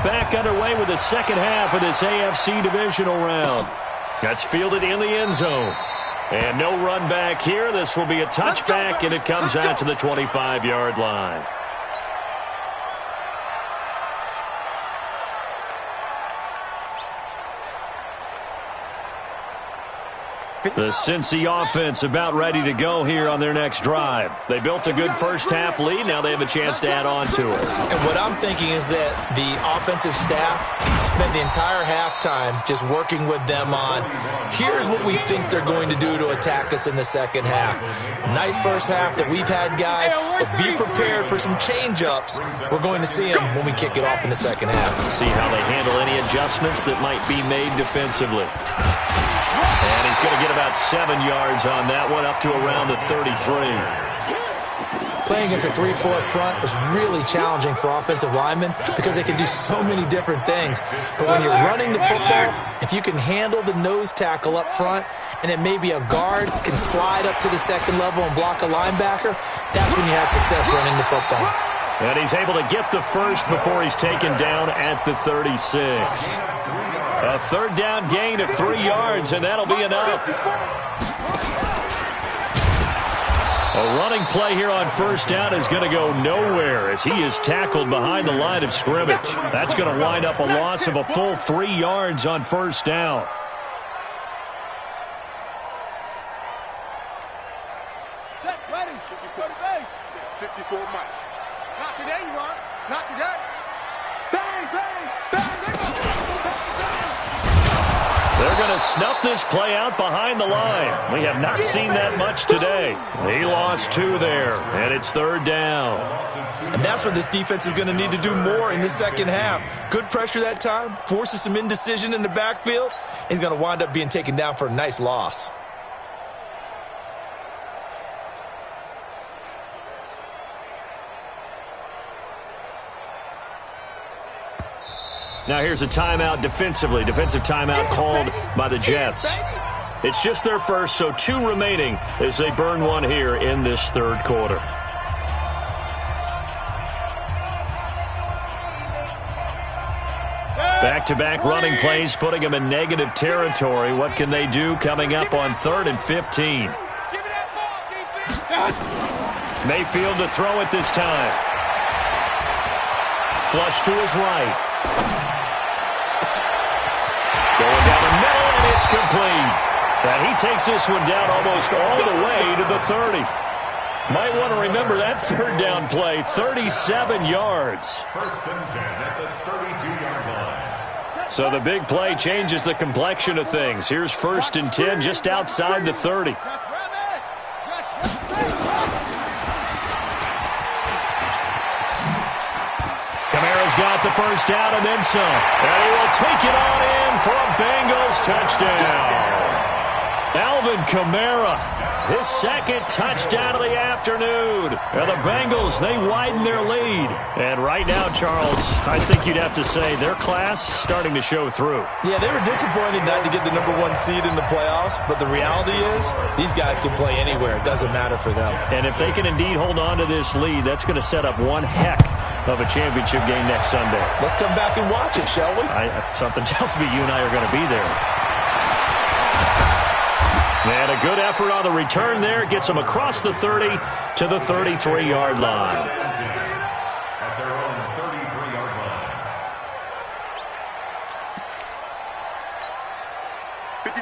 back underway with the second half of this AFC divisional round. That's fielded in the end zone. And no run back here. This will be a touchback, and it comes out to the 25-yard line. The Cincy offense about ready to go here on their next drive. They built a good first-half lead. Now they have a chance to add on to it. And what I'm thinking is that the offensive staff spent the entire halftime just working with them on, here's what we think they're going to do to attack us in the second half. Nice first half that we've had, guys, but be prepared for some change-ups. We're going to see them when we kick it off in the second half. See how they handle any adjustments that might be made defensively. And he's going to get about 7 yards on that one, up to around the 33. Playing against a 3-4 front is really challenging for offensive linemen because they can do so many different things. But when you're running the football, if you can handle the nose tackle up front, and then maybe a guard can slide up to the second level and block a linebacker, that's when you have success running the football. And he's able to get the first before he's taken down at the 36. A third down gain of 3 yards, and that'll be enough. A running play here on first down is going to go nowhere as he is tackled behind the line of scrimmage. That's going to wind up a loss of a full 3 yards on first down. Set, ready. Go to base. 54 Mike. Not today, you are. Not today. Bang, bang, bang. They're going to snuff this play out behind the line. We have not seen that much today. He lost 2 there, and it's third down. And that's what this defense is going to need to do more in the second half. Good pressure that time, forces some indecision in the backfield. He's going to wind up being taken down for a nice loss. Now here's a timeout defensively. Defensive timeout called by the Jets. It's just their first, so 2 remaining as they burn one here in this third quarter. Back-to-back running plays, putting them in negative territory. What can they do coming up on 3rd and 15? Mayfield to throw it this time. Flush to his right. Going down the middle, and it's complete. And he takes this one down almost all the way to the 30. Might want to remember that third down play, 37 yards. First and 10 at the 32-yard line. So the big play changes the complexion of things. Here's first and 10 just outside the 30. Got the first down and then some. And he will take it on in for a Bengals touchdown. Alvin Kamara, his second touchdown of the afternoon. And the Bengals, they widen their lead. And right now, Charles, I think you'd have to say their class starting to show through. Yeah, they were disappointed not to get the #1 seed in the playoffs, but the reality is these guys can play anywhere. It doesn't matter for them. And if they can indeed hold on to this lead, that's going to set up one heck of a championship game next Sunday. Let's come back and watch it, shall we? Something tells me you and I are going to be there. And a good effort on the return there. Gets them across the 30 to the 33-yard line. At their own 33-yard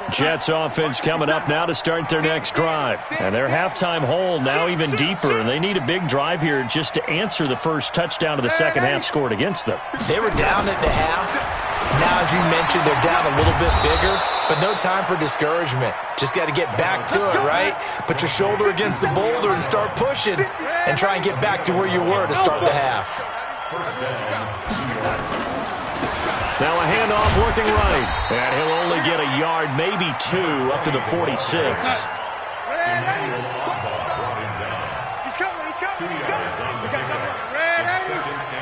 line. Jets offense coming up now to start their next drive. And their halftime hole now even deeper. And they need a big drive here just to answer the first touchdown of the second half scored against them. They were down at the half. Now, as you mentioned, they're down a little bit bigger, but no time for discouragement. Just got to get back to it, right? Put your shoulder against the boulder and start pushing and try and get back to where you were to start the half. Now a handoff working right. And he'll only get a yard, maybe 2, up to the 46. He's coming.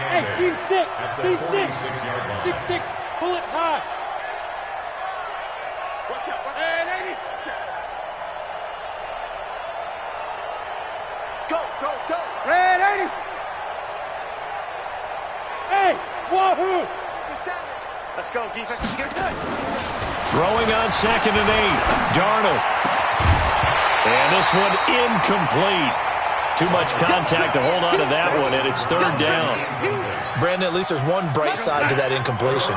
Hey, Steve 6. Pull it high. Watch out. Red 80. Go. Red 80. Hey, wahoo. Let's go, defense. Let's get good. Throwing on 2nd and 8. Darnold. And this one incomplete. Too much contact to hold on to that one, and it's 3rd down. Brandon, at least there's one bright side to that incompletion.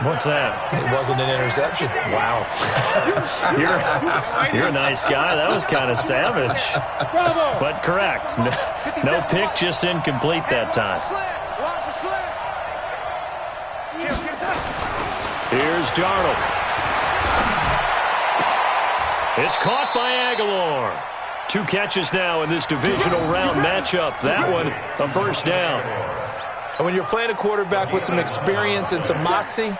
What's that? It wasn't an interception. Wow. You're a nice guy. That was kind of savage. But correct. No pick, just incomplete that time. Here's Darnold. It's caught by Aguilar. 2 catches now in this divisional round matchup. That one, a 1st down. And when you're playing a quarterback with some experience and some moxie,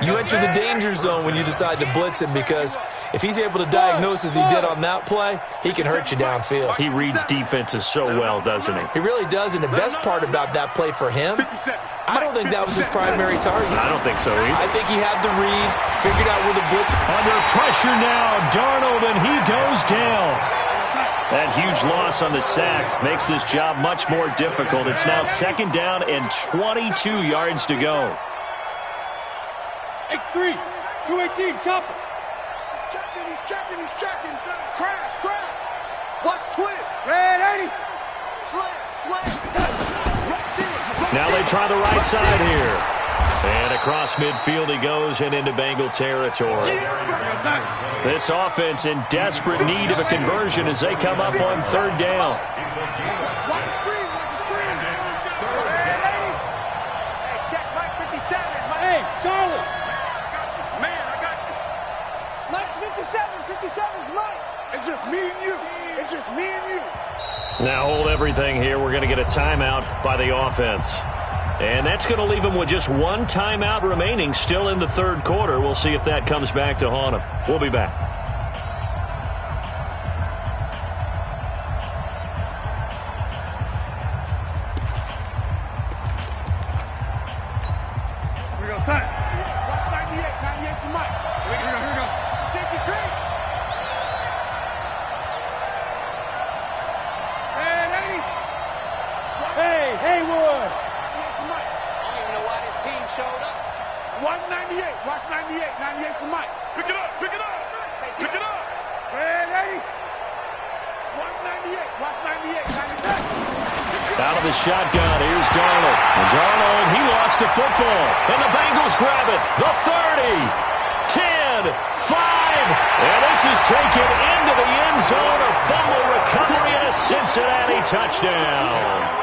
you enter the danger zone when you decide to blitz him, because if he's able to diagnose as he did on that play, he can hurt you downfield. He reads defenses so well, doesn't he? He really does, and the best part about that play for him, I don't think that was his primary target. I don't think so either. I think he had the read, figured out where the blitz. Under pressure now, Darnold, and he goes down. That huge loss on the sack makes this job much more difficult. It's now 2nd down and 22 yards to go. X3, 218, chopper. He's checking. Crash. Watch twist. Red 80. Slam. Now they try the right side here. And across midfield he goes and into Bengal territory. This offense in desperate need of a conversion as they come up on 3rd down. Watch the screen. Hey, check Mike 57. Hey, Charlie. I got you. Mike's 57. 57's Mike. It's just me and you. Now hold everything here. We're going to get a timeout by the offense. And that's going to leave them with just 1 timeout remaining still in the 3rd quarter. We'll see if that comes back to haunt them. We'll be back. Here we go, son. Watch 98. 98's Mike. Here we go. Safety green. And 80. Hey, Haywood. Showed up. 198. Watch 98. 98's the mic. Pick it up. Red 80. 198. Watch 98. 98. Out of the shotgun, here's Darnold. And Darnold, he lost the football. And the Bengals grab it. The 30. 10. 5. And this is taken into the end zone. A fumble recovery and a Cincinnati touchdown.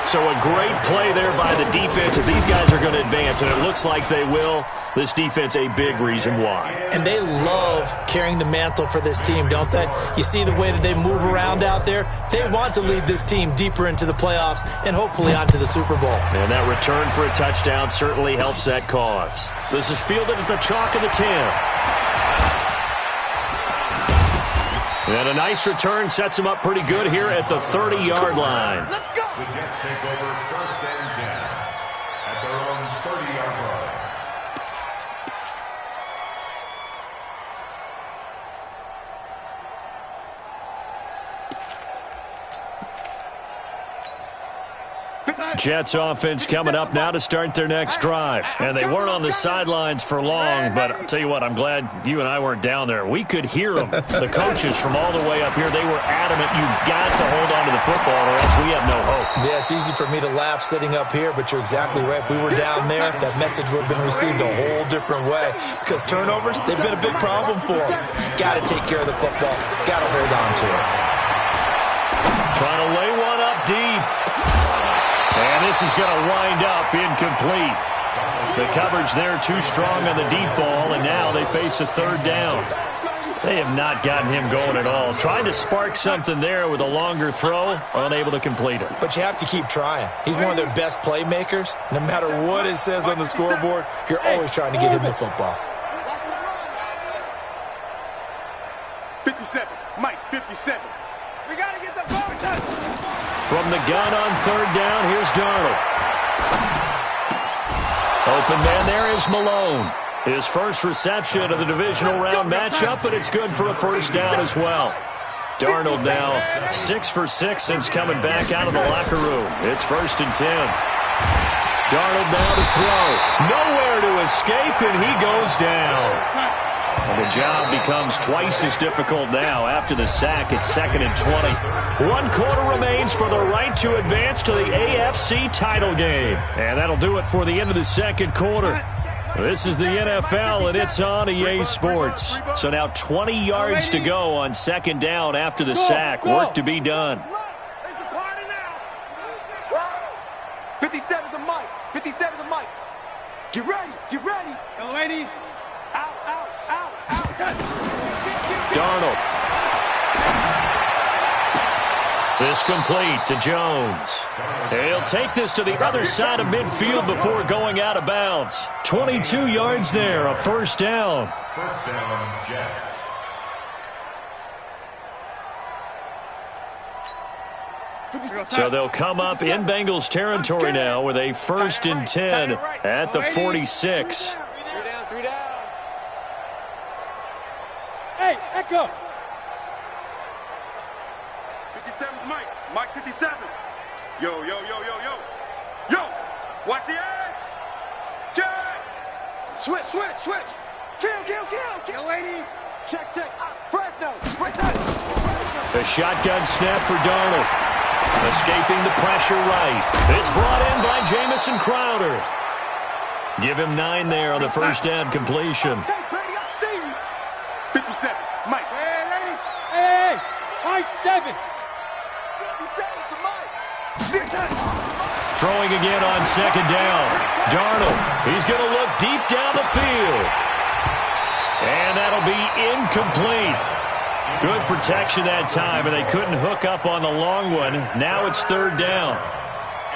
So a great play there by the defense. If these guys are going to advance, and it looks like they will, this defense a big reason why. And they love carrying the mantle for this team, don't they? You see the way that they move around out there? They want to lead this team deeper into the playoffs and hopefully onto the Super Bowl. And that return for a touchdown certainly helps that cause. This is fielded at the chalk of the 10. And a nice return sets him up pretty good here at the 30-yard line. Let's go. The Jets take over 1st and 10 at their own 30-yard line. Jets offense coming up now to start their next drive. And they weren't on the sidelines for long, but I'll tell you what, I'm glad you and I weren't down there. We could hear them. The coaches from all the way up here, they were adamant you've got to hold on to the football or else we have no hope. Yeah, it's easy for me to laugh sitting up here, but you're exactly right. If we were down there, that message would have been received a whole different way. Because turnovers, they've been a big problem for them. Got to take care of the football. Got to hold on to it. Trying to lay one up deep. And this is going to wind up incomplete. The coverage there too strong on the deep ball, and now they face a 3rd down. They have not gotten him going at all. Trying to spark something there with a longer throw, unable to complete it. But you have to keep trying. He's one of their best playmakers. No matter what it says on the scoreboard, you're always trying to get him the football. 57. Mike, 57. We got to get the ball. From the gun on 3rd down, here's Darnold. Open man there is Malone. His first reception of the divisional round matchup, but it's good for a 1st down as well. Darnold now 6 for 6 since coming back out of the locker room. It's 1st and 10. Darnold now to throw. Nowhere to escape, and he goes down. And the job becomes twice as difficult now after the sack. It's 2nd and 20. 1 quarter remains for the right to advance to the AFC title game. And that'll do it for the end of the 2nd quarter. This is the NFL, and it's on EA Sports. So now 20 yards to go on 2nd down after the sack. Work to be done. 57's the mic. 57's the mic. Get ready. Get ready. Young lady. Out, out, out, out. Darnold. This complete to Jones. He'll take this to the other side of midfield before going out of bounds. 22 yards there, a 1st down. 1st down, Jets. So they'll come up in Bengals territory now with a 1st and 10 at the 46. 3 down. Hey, Echo. 57's Mike. Mike 57. Yo. Yo, watch the edge. Check. Switch. Kill. Young lady. Check. Fresno. The shotgun snap for Darnold. Escaping the pressure right. It's brought in by Jamison Crowder. Give him 9 there on the 1st down completion. 57, Mike. Hey, lady. Hey. High 7. 57 to Mike. Throwing again on 2nd down. Darnold. He's going to look deep down the field. And that'll be incomplete. Good protection that time, and they couldn't hook up on the long one. Now it's 3rd down.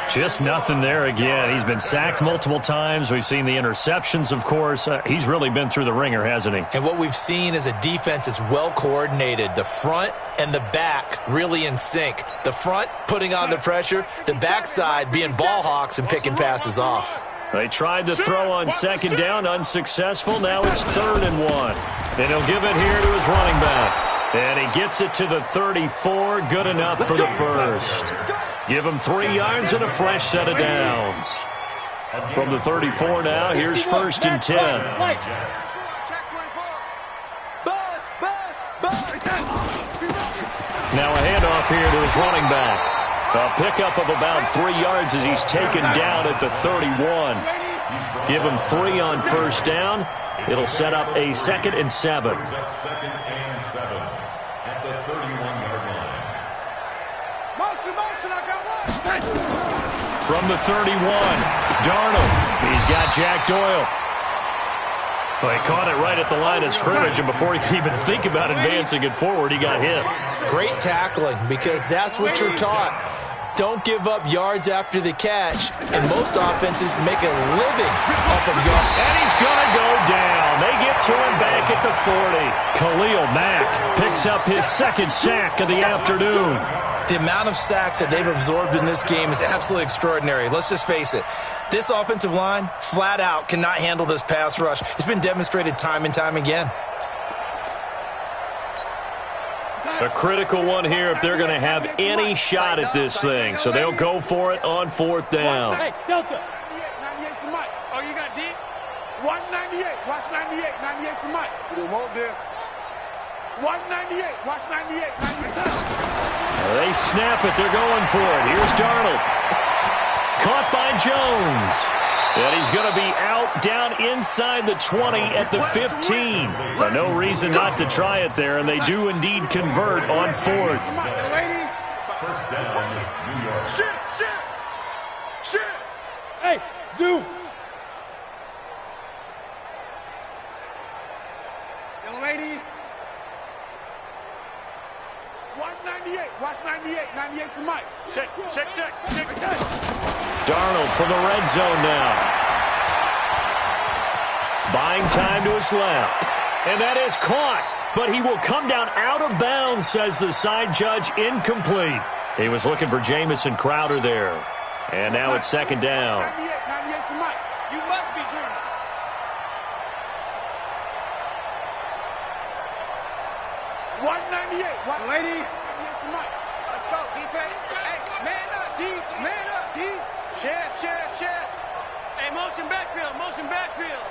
Just nothing there again. He's been sacked multiple times. We've seen the interceptions, of course. He's really been through the ringer, hasn't he? And what we've seen is a defense that's well coordinated. The front and the back really in sync. The front putting on the pressure, the backside being ball hawks and picking passes off. They tried to throw on 2nd down, unsuccessful. Now it's 3rd and 1. And he'll give it here to his running back. And he gets it to the 34. Good enough for the 1st. Give him 3 yards and a fresh set of downs. From the 34 now, here's 1st and 10. Now a handoff here to his running back. A pickup of about 3 yards as he's taken down at the 31. Give him 3 on 1st down. It'll set up a 2nd and 7. 2nd and 7 at the 31-yard line. Motion, I got one. From the 31, Darnold. He's got Jack Doyle. Well, he caught it right at the line of scrimmage, and before he could even think about advancing it forward, he got hit. Great tackling, because that's what you're taught. Don't give up yards after the catch, and most offenses make a living off of yards. And he's going to go down. They get to him back at the 40. Khalil Mack picks up his 2nd sack of the afternoon. The amount of sacks that they've absorbed in this game is absolutely extraordinary. Let's just face it. This offensive line, flat out, cannot handle this pass rush. It's been demonstrated time and time again. A critical one here if they're going to have any shot at this thing. So they'll go for it on 4th down. Hey, Delta. 98 for Mike. Oh, you got deep? 198. Watch 98. 98 for Mike. We want this. 198. Watch 98. 98. They snap it. They're going for it. Here's Darnold. Caught by Jones. And he's going to be out down inside the 20 at the 15. But no reason not to try it there, and they do indeed convert on 4th. 1st down, New York. Shit. Hey, Zoo. Young lady. 198. Watch 98. 98 for Mike. Check. Darnold from the red zone now. Buying time to his left. And that is caught. But he will come down out of bounds, says the side judge. Incomplete. He was looking for Jamison Crowder there. And now it's 2nd down. 98 for Mike. You must be German. 198. Watch Lady. 98 for Mike. Let's go, defense. Hey, man up, D. Man up, D. Chef. Hey, motion backfield, motion backfield.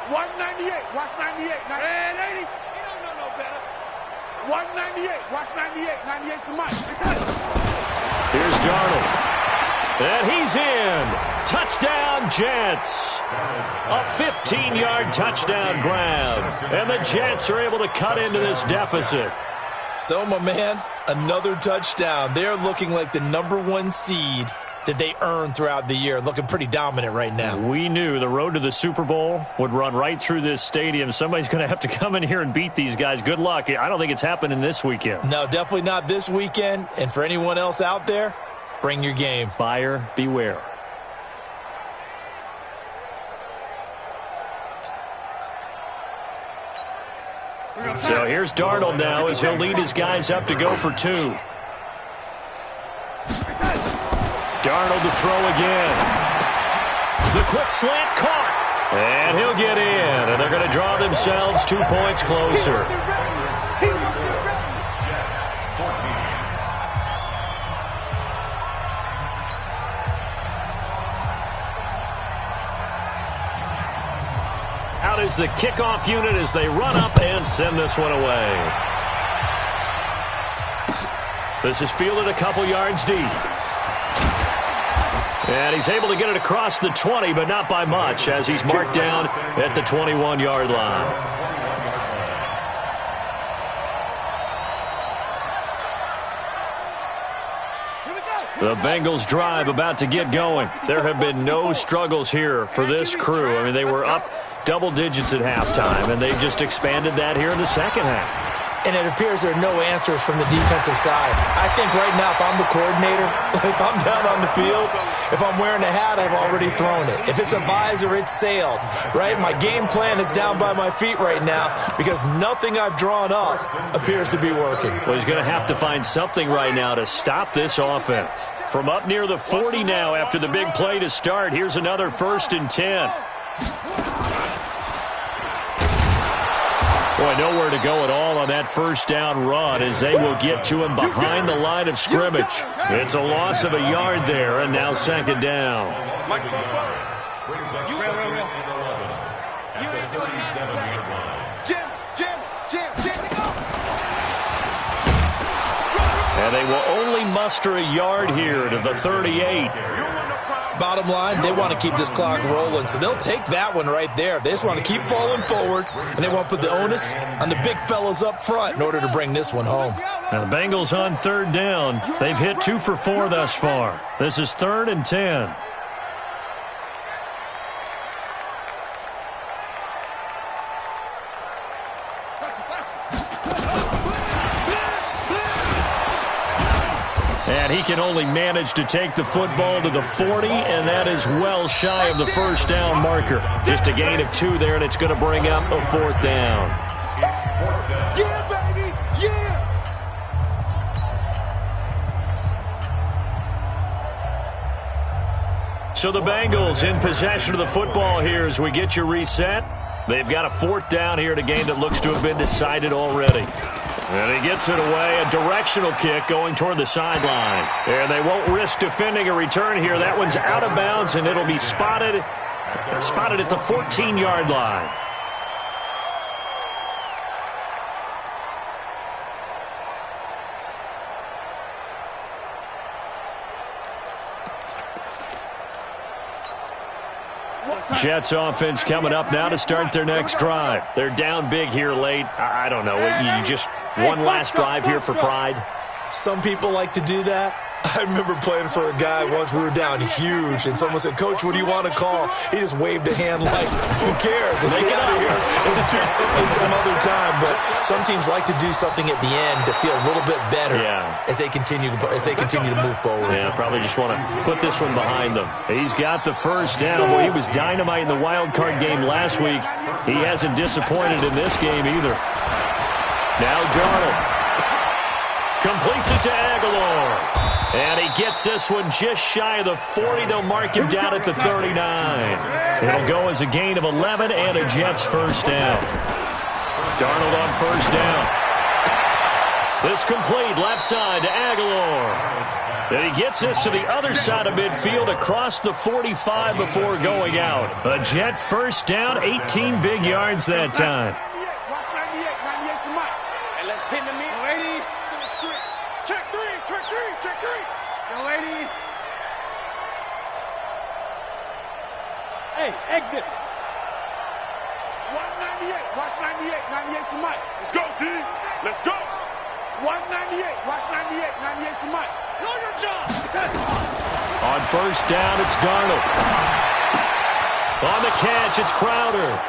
198, watch 98. Hey, lady, you don't know no better. 198, watch 98. 98's the mic. Here's Darnold. And he's in. Touchdown, Jets. A 15-yard touchdown grab. And the Jets are able to cut into this deficit. So, my man, another touchdown. They're looking like the #1 seed that they earned throughout the year. Looking pretty dominant right now. We knew the road to the Super Bowl would run right through this stadium. Somebody's going to have to come in here and beat these guys. Good luck. I don't think it's happening this weekend. No, definitely not this weekend. And for anyone else out there, bring your game. Buyer beware. So here's Darnold now as he'll lead his guys up to go for 2. Darnold to throw again. The quick slant caught. And he'll get in. And they're going to draw themselves 2 points closer. Out is the kickoff unit as they run up and send this one away. This is fielded a couple yards deep. And he's able to get it across the 20, but not by much, as he's marked down at the 21-yard line. The Bengals drive about to get going. There have been no struggles here for this crew. I mean, they were up double digits at halftime, and they've just expanded that here in the second half. And it appears there are no answers from the defensive side. I think right now, if I'm the coordinator, if I'm down on the field, if I'm wearing a hat, I've already thrown it. If it's a visor, it's sailed, right? My game plan is down by my feet right now because nothing I've drawn up appears to be working. Well, he's going to have to find something right now to stop this offense. From up near the 40 now after the big play to start, here's another 1st and 10. Boy, nowhere to go at all on that first down run as they will get to him behind the line of scrimmage. It's a loss of a yard there, and now 2nd down. And they will only muster a yard here to the 38. Bottom line, they want to keep this clock rolling, so they'll take that one right there. They just want to keep falling forward, and they want to put the onus on the big fellas up front in order to bring this one home. Now the Bengals on 3rd down. They've hit 2 for 4 thus far. This is 3rd and 10. And he can only manage to take the football to the 40, and that is well shy of the first down marker. Just a gain of 2 there, and it's going to bring up a 4th down. Yeah, baby, yeah! So the Bengals in possession of the football here as we get you reset. They've got a 4th down here in a game that looks to have been decided already. And he gets it away, a directional kick going toward the sideline. And they won't risk defending a return here. That one's out of bounds, and it'll be spotted at the 14-yard line. Jets offense coming up now to start their next drive. They're down big here late. I don't know. You just one last drive here for pride? Some people like to do that. I remember playing for a guy once. We were down huge, and someone said, "Coach, what do you want to call?" He just waved a hand like, who cares? Let's get out of here and do something some other time. But some teams like to do something at the end to feel a little bit better as they continue to move forward. Yeah, probably just want to put this one behind them. He's got the first down. Boy, he was dynamite in the wild card game last week. He hasn't disappointed in this game either. Now Darnold completes it to Aguilar. And he gets this one just shy of the 40. They'll mark him down at the 39. It'll go as a gain of 11 and a Jets first down. Darnold on first down. This complete left side to Aguilar. And he gets this to the other side of midfield across the 45 before going out. A Jet first down, 18 big yards that time. Watch 98. 98 to Mike. And let's pin them in. Lady. Check three. Check three. Check three. Yo, lady. Hey, exit. 198. Watch 98. 98 to Mike. Let's go, D. Let's go. 198. Watch 98. 98 to Mike. Know your job. On first down, it's Darnold. On the catch, it's Crowder.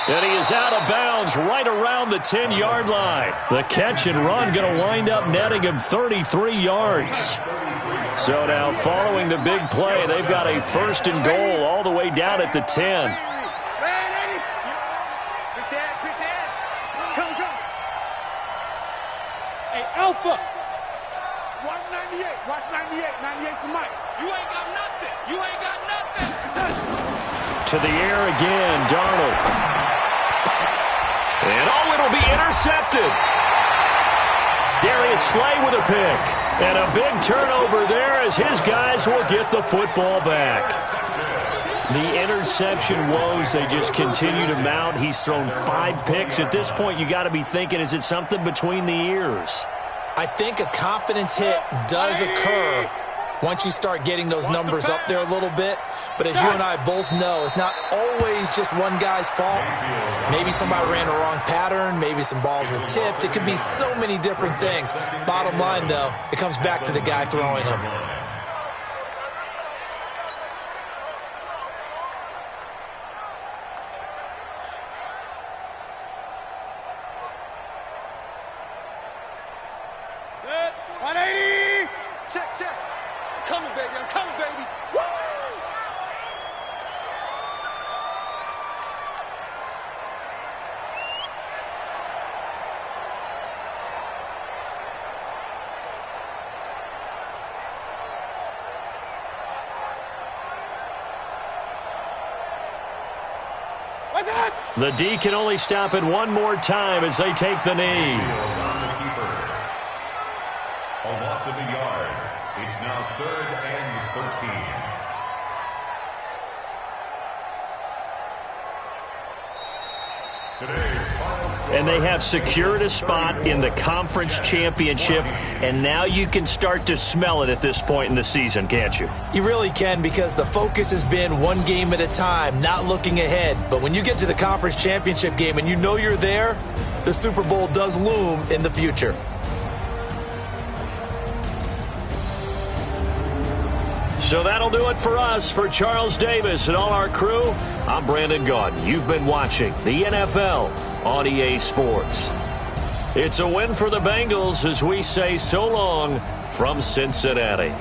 And he is out of bounds right around the 10-yard line. The catch and run going to wind up netting him 33 yards. So now following the big play, they've got a first and goal all the way down at the 10. Alpha. 198. Watch 98. 98 to Mike. You ain't got nothing. You ain't got nothing. To the air again, Darnold. And it'll be intercepted. Darius Slay with a pick. And a big turnover there as his guys will get the football back. The interception woes, they just continue to mount. He's thrown 5 picks. At this point, you got to be thinking, is it something between the ears? I think a confidence hit does occur once you start getting those numbers up there a little bit. But as you and I both know, it's not always just one guy's fault. Maybe somebody ran the wrong pattern. Maybe some balls were tipped. It could be so many different things. Bottom line, though, it comes back to the guy throwing them. Good. 180. Check, check. I'm coming, baby. I'm coming, baby. Woo! What's that? The D can only stop it one more time as they take the knee. A loss of a yard. It's now 3rd and 13. Today's final score. And they have secured a spot in the conference championship, and now you can start to smell it at this point in the season, can't you? You really can, because the focus has been one game at a time, not looking ahead. But when you get to the conference championship game and you know you're there, the Super Bowl does loom in the future. So that'll do it for us. For Charles Davis and all our crew, I'm Brandon Gaudin. You've been watching the NFL on EA Sports. It's a win for the Bengals as we say so long from Cincinnati.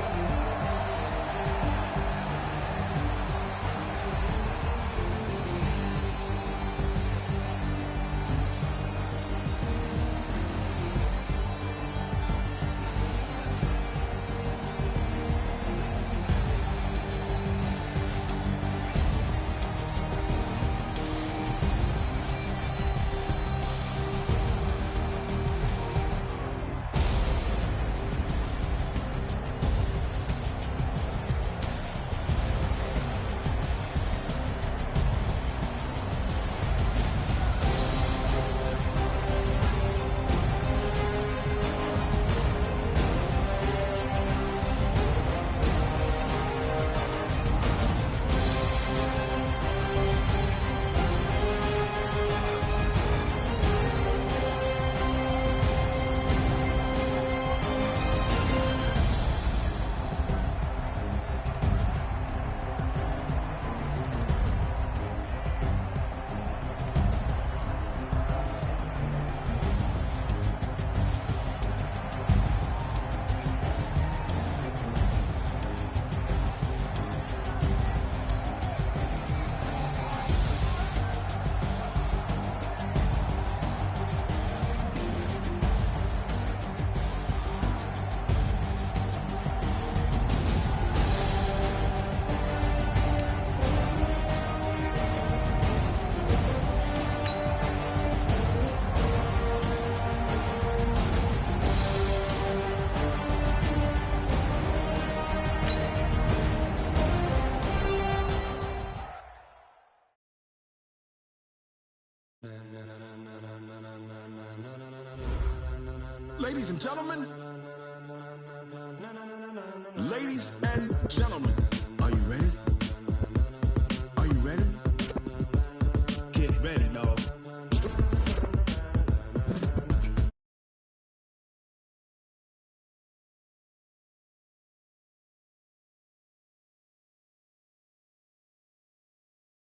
Ladies and gentlemen. Ladies and gentlemen.